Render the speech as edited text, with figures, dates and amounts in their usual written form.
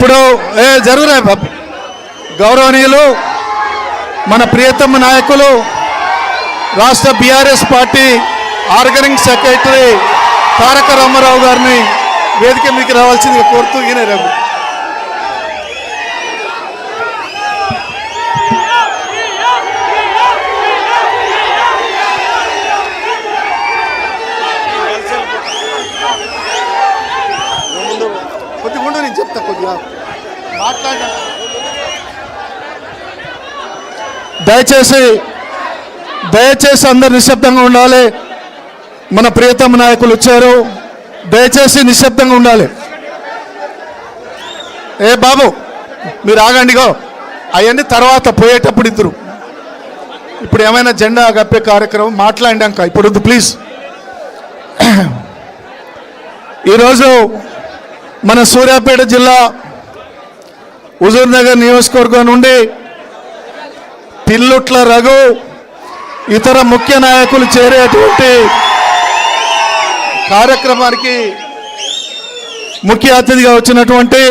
ఇప్పుడు జరుగురా బాబు గౌరవనీయులు మన ప్రియతమ నాయకులు రాష్ట్ర బీఆర్ఎస్ పార్టీ ఆర్గనైజింగ్ సెక్రటరీ తారక రామారావు గారిని వేదిక మీకు రావాల్సిందిగా కోరుతూ ఈయన రేపు కొద్దిగా నేను చెప్తా కొద్దిగా మాట్లాడా దయచేసి అందరు నిశ్శబ్దంగా ఉండాలి. మన ప్రియతమ నాయకులు వచ్చారు, దయచేసి నిశ్శబ్దంగా ఉండాలి. ఏ బాబు మీరు ఆగండిగో, అవన్నీ తర్వాత పోయేటప్పుడు ఇద్దరు. ఇప్పుడు ఏమైనా జెండా కప్పే కార్యక్రమం మాట్లాడాక ఇప్పుడు వద్దు ప్లీజ్. ఈరోజు మన సూర్యాపేట జిల్లా హుజూర్ నగర్ నియోజకవర్గం నుండి పిల్లుట్ల రఘు ఇతర ముఖ్య నాయకులు చేరేటువంటి కార్యక్రమానికి ముఖ్య అతిథిగా వచ్చినటువంటి